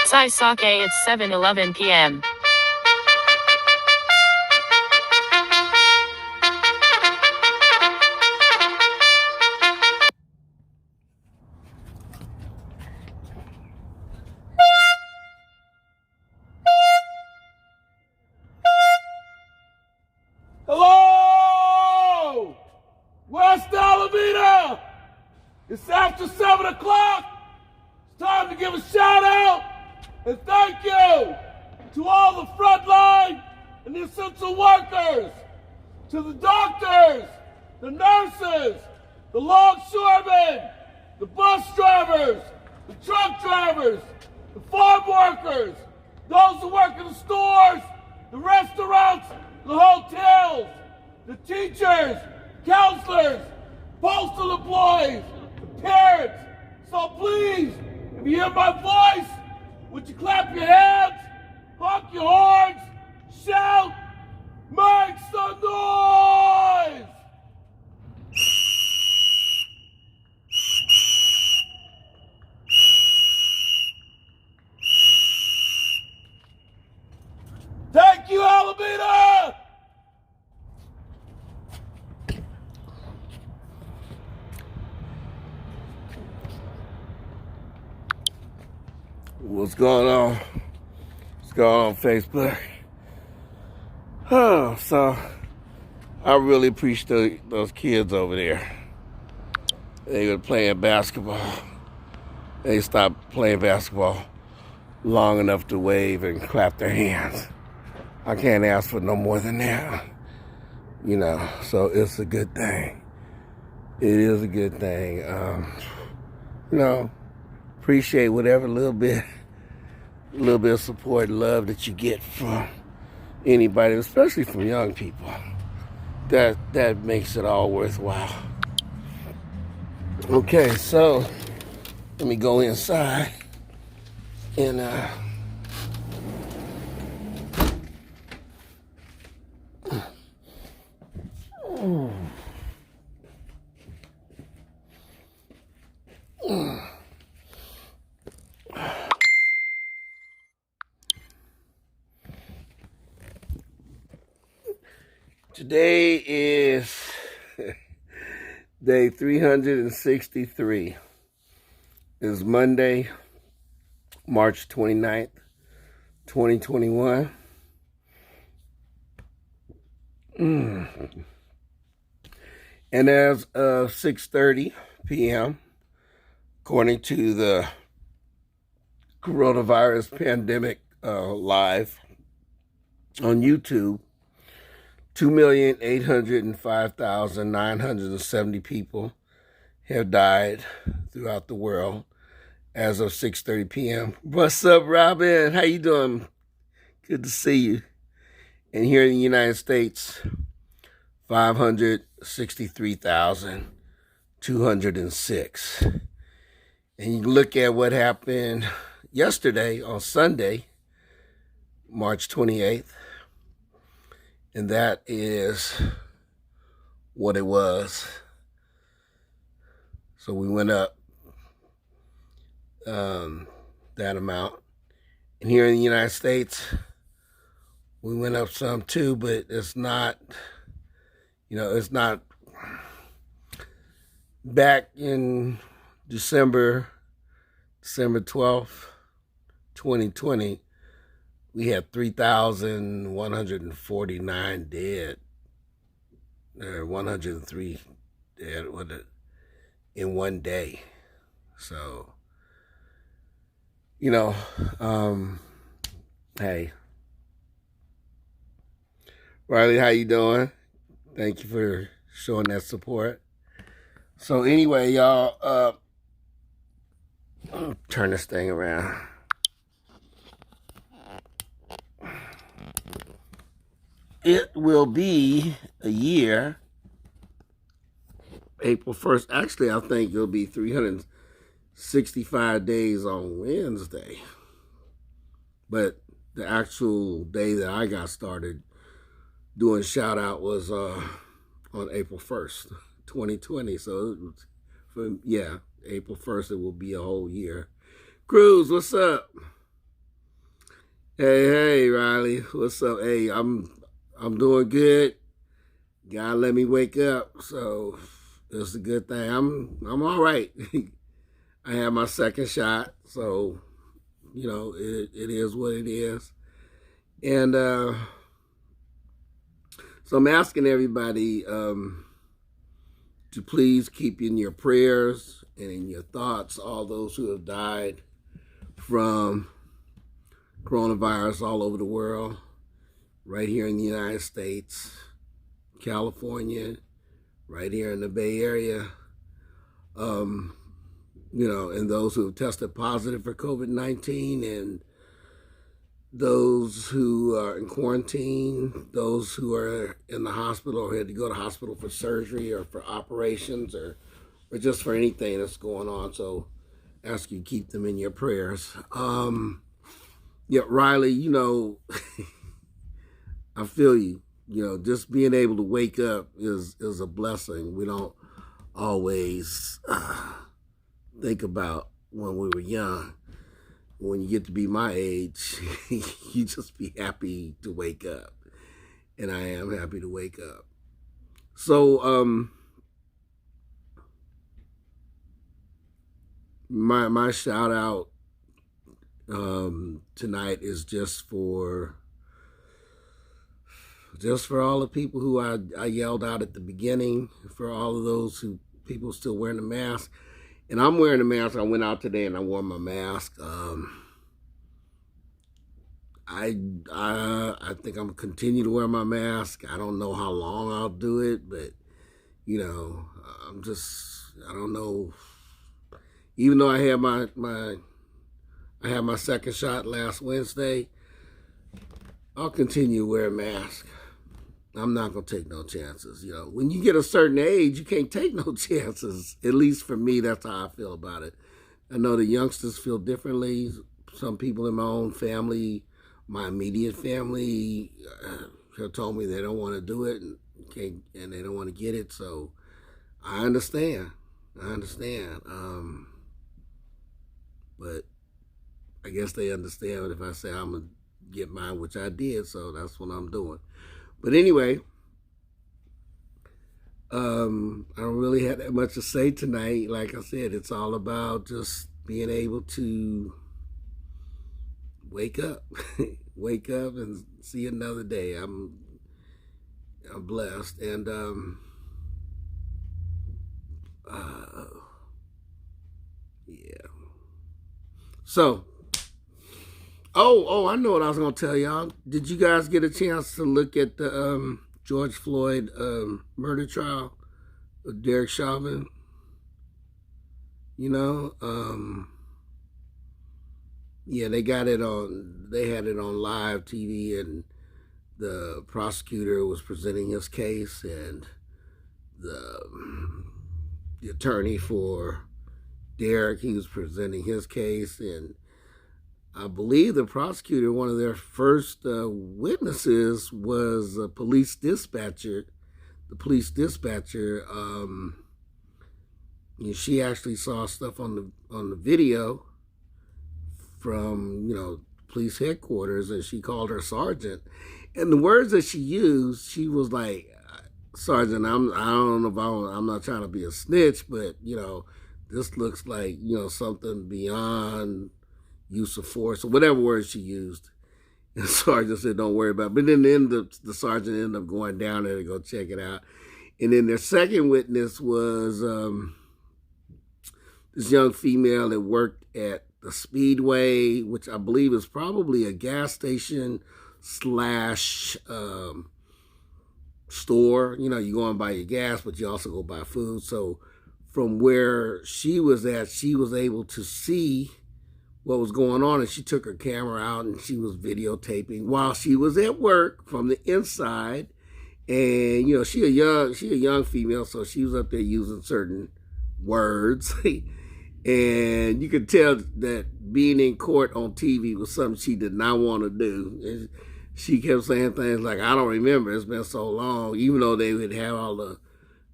Sai sake, it's 7:11 p.m. Hello! West Alameda! It's after 7 o'clock. It's time to give a shout out and thank you to all the frontline and the essential workers, to the doctors, the nurses, the longshoremen, the bus drivers, the truck drivers, the farm workers, those who work in the stores, the restaurants, the hotels, the teachers, counselors, postal employees, the parents. So please, if you hear my voice, would you clap your hands, honk your horns, shout, make some noise! Thank you, Alameda! What's going on? What's going on Facebook? Oh, so I really appreciate those kids over there. They were playing basketball. They stopped playing basketball long enough to wave and clap their hands. I can't ask for no more than that. You know, so it's a good thing. It is a good thing. You know, appreciate whatever little bit of support and love that you get from anybody, especially from young people. That makes it all worthwhile. Okay, so let me go inside and today is day 363. It's Monday, March 29th, 2021. And as of 6:30 p.m., according to the coronavirus pandemic live on YouTube, 2,805,970 people have died throughout the world as of 6:30 p.m. What's up, Robin? How you doing? Good to see you. And here in the United States, 563,206. And you look at what happened yesterday on Sunday, March 28th, and that is what it was. So we went up that amount. And here in the United States, we went up some too, but it's not, it's not. Back in December 12th, 2020, we had 3,149 dead. There are 103 dead in one day. So, hey. Riley, how you doing? Thank you for showing that support. So anyway, y'all, turn this thing around. It will be a year, April 1st. Actually, I think it'll be 365 days on Wednesday. But the actual day that I got started doing shout out was on April 1st, 2020. So, April 1st, it will be a whole year. Cruz, what's up? Hey, Riley, what's up? Hey, I'm doing good. God let me wake up, so it's a good thing. I'm all right. I had my second shot, so it is what it is. And so I'm asking everybody to please keep in your prayers and in your thoughts all those who have died from coronavirus all over the world, right here in the United States, California, right here in the Bay Area, um, and those who have tested positive for COVID-19, and those who are in quarantine, those who are in the hospital or had to go to hospital for surgery or for operations or just for anything that's going on. So ask you to keep them in your prayers. Yeah, Riley, I feel you. Just being able to wake up is a blessing. We don't always think about when we were young. When you get to be my age, you just be happy to wake up. And I am happy to wake up. So my shout out tonight is just for all the people who I yelled out at the beginning, for all of those people still wearing the mask. And I'm wearing a mask. I went out today and I wore my mask. I think I'm gonna continue to wear my mask. I don't know how long I'll do it, but I don't know. Even though I had my second shot last Wednesday, I'll continue to wear a mask. I'm not going to take no chances. When you get a certain age, you can't take no chances. At least for me, that's how I feel about it. I know the youngsters feel differently. Some people in my own family, my immediate family, have told me they don't want to do it and they don't want to get it. So I understand. But I guess they understand if I say I'm going to get mine, which I did. So that's what I'm doing. But anyway, I don't really have that much to say tonight. Like I said, it's all about just being able to wake up, wake up and see another day. I'm blessed, and yeah. So, I know what I was gonna tell y'all. Did you guys get a chance to look at the George Floyd murder trial of Derek Chauvin? Yeah, they got it on. They had it on live TV, and the prosecutor was presenting his case, and the attorney for Derek, he was presenting his case, and I believe the prosecutor, one of their first witnesses was a police dispatcher. The police dispatcher, she actually saw stuff on the video from police headquarters, and she called her sergeant. And the words that she used, she was like, "Sergeant, I don't know if I'm not trying to be a snitch, but this looks like something beyond use of force," or whatever words she used. And the sergeant said, "Don't worry about it." But then the sergeant ended up going down there to go check it out. And then their second witness was this young female that worked at the Speedway, which I believe is probably a gas station slash store. You go and buy your gas, but you also go buy food. So from where she was at, she was able to see what was going on, and she took her camera out and she was videotaping while she was at work from the inside. And she a young female, so she was up there using certain words. And you could tell that being in court on TV was something she did not want to do. And she kept saying things like, "I don't remember, it's been so long," even though they would have all the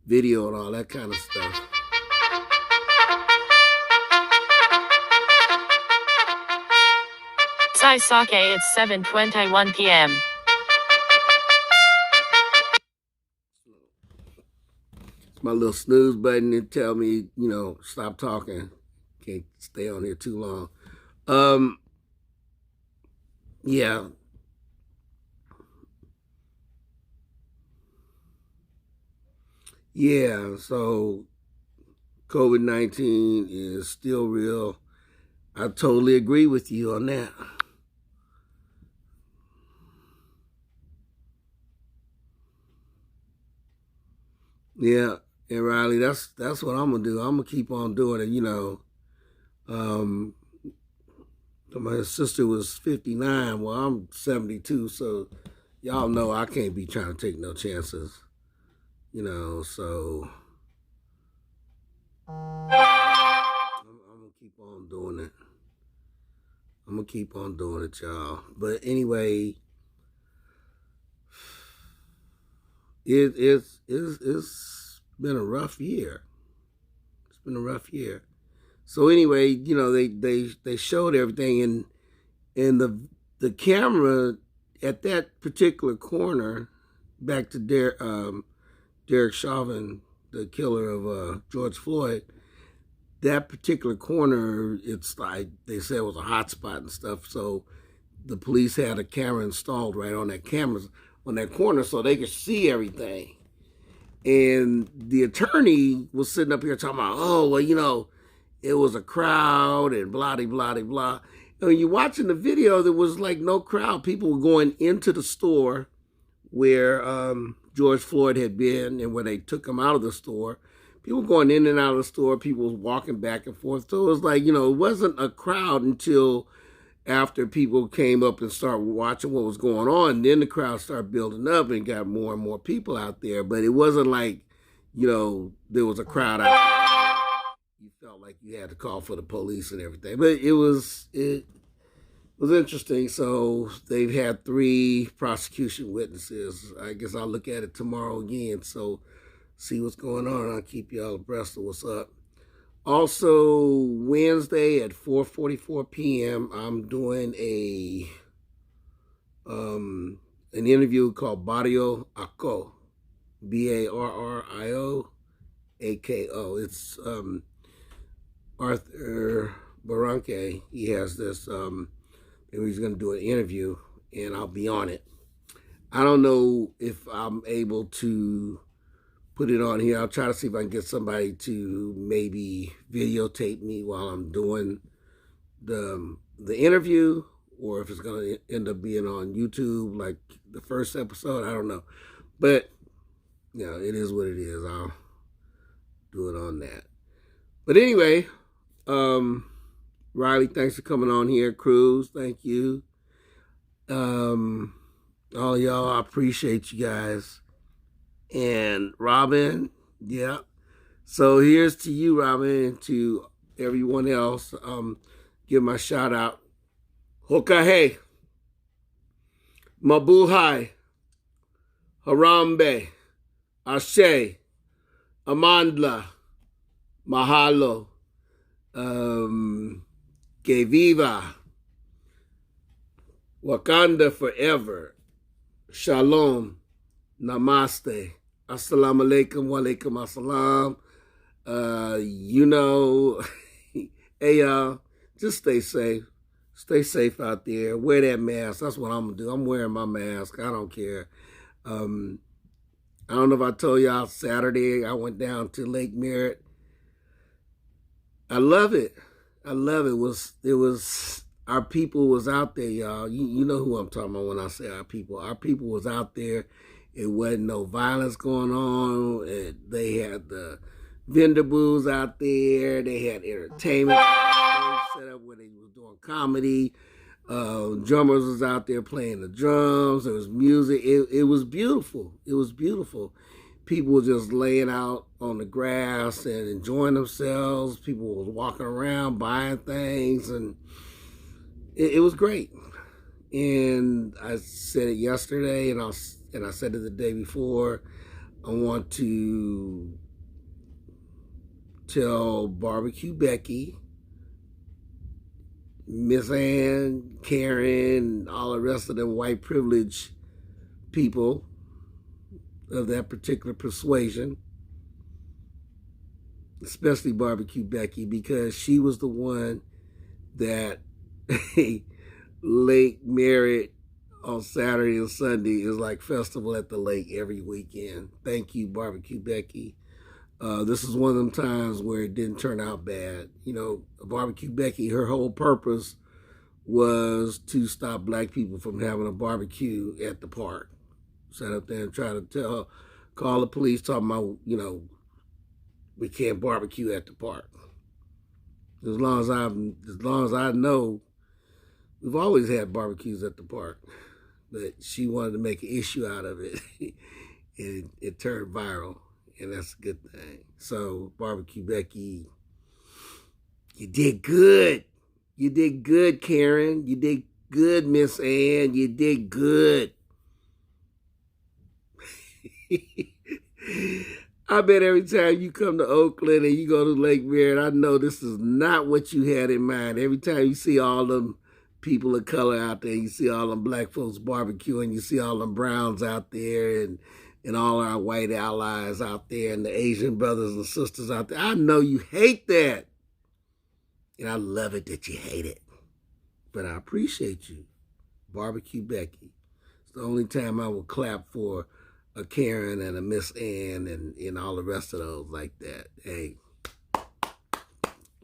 video and all that kind of stuff. Saisake, it's 7:21 p.m. It's my little snooze button and tell me, stop talking. Can't stay on here too long. Yeah. Yeah, so COVID-19 is still real. I totally agree with you on that. Yeah, and Riley, that's what I'm gonna do. I'm gonna keep on doing it. My sister was 59. Well, I'm 72, so y'all know I can't be trying to take no chances. So I'm gonna keep on doing it. I'm gonna keep on doing it, y'all. But anyway, it's been a rough year. It's been a rough year. So anyway, they showed everything, and the camera at that particular corner, back to Derek Chauvin, the killer of George Floyd. That particular corner, it's like they said it was a hot spot and stuff. So the police had a camera installed right on that corner, so they could see everything. And the attorney was sitting up here talking about, oh, well, it was a crowd and blah, blah, blah, blah. And when you're watching the video, there was like no crowd. People were going into the store where George Floyd had been and where they took him out of the store. People going in and out of the store. People was walking back and forth. So it was like, it wasn't a crowd until after people came up and started watching what was going on. Then the crowd started building up and got more and more people out there. But it wasn't like, there was a crowd out there. You felt like you had to call for the police and everything. But it was interesting. So they've had 3 prosecution witnesses. I guess I'll look at it tomorrow again. So see what's going on. I'll keep y'all abreast of what's up. Also, Wednesday at 4:44 p.m., I'm doing an interview called Barrio Ako, Barrio Ako. It's Arthur Barranque. He has this. He's going to do an interview, and I'll be on it. I don't know if I'm able to put it on here. I'll try to see if I can get somebody to maybe videotape me while I'm doing the interview, or if it's going to end up being on YouTube like the first episode. I don't know. But, it is what it is. I'll do it on that. But anyway, Riley, thanks for coming on here. Cruz, thank you. All y'all, I appreciate you guys. And Robin, yeah. So here's to you, Robin, and to everyone else. Give my shout out. Hokahe, Mabuhay, Harambe, Ashe, Amandla, Mahalo, Que Viva, Wakanda Forever, Shalom, Namaste, Assalamu alaikum, wa alaikum assalam. Hey y'all, just stay safe. Stay safe out there. Wear that mask. That's what I'm gonna do. I'm wearing my mask. I don't care. I don't know if I told y'all Saturday I went down to Lake Merritt. I love it. I love it. It was our people was out there, y'all. You know who I'm talking about when I say our people. Our people was out there. It wasn't no violence going on. They had the vendor booths out there. They had entertainment set up where they was doing comedy. Drummers was out there playing the drums. There was music. It was beautiful. It was beautiful. People were just laying out on the grass and enjoying themselves. People was walking around buying things, and it was great. And I said it yesterday, and I said it the day before. I want to tell Barbecue Becky Miss Ann, Karen, all the rest of them white privilege people of that particular persuasion, especially Barbecue Becky, because she was the one that Lake Merritt on Saturday and Sunday is like festival at the lake every weekend. Thank you, Barbecue Becky. This is one of them times where it didn't turn out bad. You know, Barbecue Becky, her whole purpose was to stop black people from having a barbecue at the park. Sat up there and tried to call the police, talking about, you know, we can't barbecue at the park. As long as I know, we've always had barbecues at the park, but she wanted to make an issue out of it, and it turned viral. And that's a good thing. So, Barbecue Becky, you did good. You did good, Karen. You did good, Miss Ann. You did good. I bet every time you come to Oakland and you go to Lake Merritt, I know this is not what you had in mind. Every time you see all them people of color out there, you see all them black folks barbecuing, you see all them browns out there, and all our white allies out there, and the Asian brothers and sisters out there. I know you hate that. And I love it that you hate it. But I appreciate you, Barbecue Becky. It's the only time I will clap for a Karen and a Miss Ann and all the rest of those like that. Hey,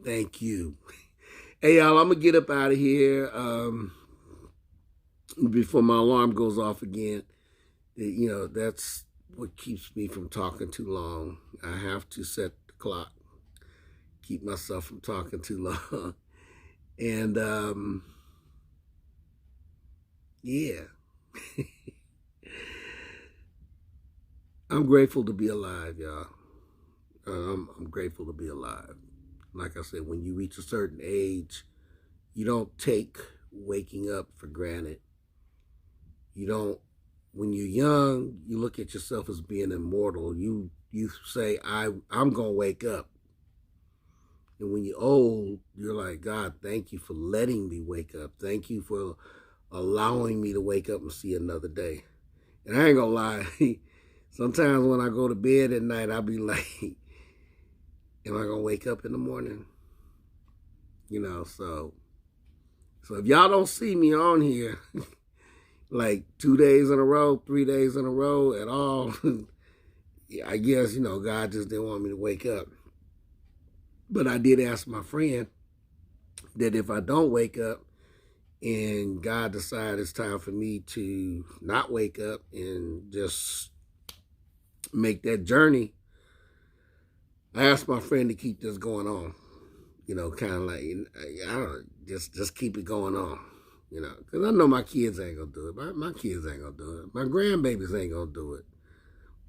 thank you. Hey, y'all, I'm going to get up out of here before my alarm goes off again. You know, that's what keeps me from talking too long. I have to set the clock, keep myself from talking too long. And, yeah. I'm grateful to be alive, y'all. I'm grateful to be alive. Like I said, when you reach a certain age, you don't take waking up for granted. You don't. When you're young, you look at yourself as being immortal. You say, I'm going to wake up. And when you're old, you're like, God, thank you for letting me wake up. Thank you for allowing me to wake up and see another day. And I ain't going to lie. Sometimes when I go to bed at night, I'll be like, am I going to wake up in the morning? You know, so if y'all don't see me on here, like 2 days in a row, 3 days in a row at all, I guess, you know, God just didn't want me to wake up. But I did ask my friend that if I don't wake up and God decides it's time for me to not wake up and just make that journey, I asked my friend to keep this going on. You know, kind of like, I don't know, just keep it going on. You know, because I know my kids ain't going to do it. My kids ain't going to do it. My grandbabies ain't going to do it.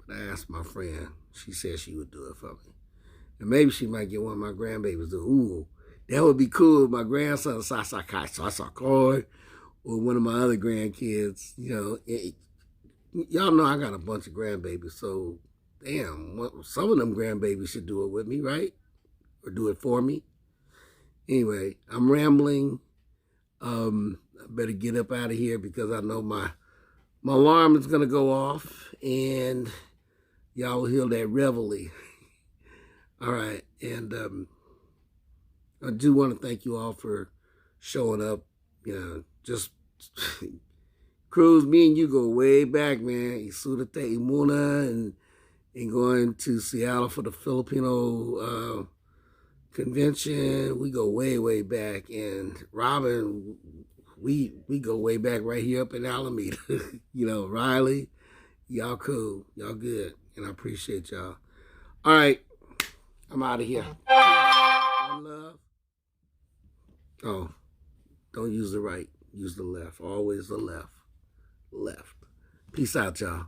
But I asked my friend. She said she would do it for me. And maybe she might get one of my grandbabies to, ooh, that would be cool if my grandson, Sasakai, or one of my other grandkids. You know, y'all know I got a bunch of grandbabies, so damn, some of them grandbabies should do it with me, right? Or do it for me. Anyway, I'm rambling. I better get up out of here because I know my alarm is going to go off and y'all will hear that reveille. All right. And I do want to thank you all for showing up. You know, just Cruz, me and you go way back, man. Isuda Te Imuna and going to Seattle for the Filipino convention. We go way, way back. And Robin, we go way back right here up in Alameda. You know, Riley, y'all cool. Y'all good. And I appreciate y'all. All right. I'm out of here. One love. Oh, don't use the right. Use the left. Always the left. Left. Peace out, y'all.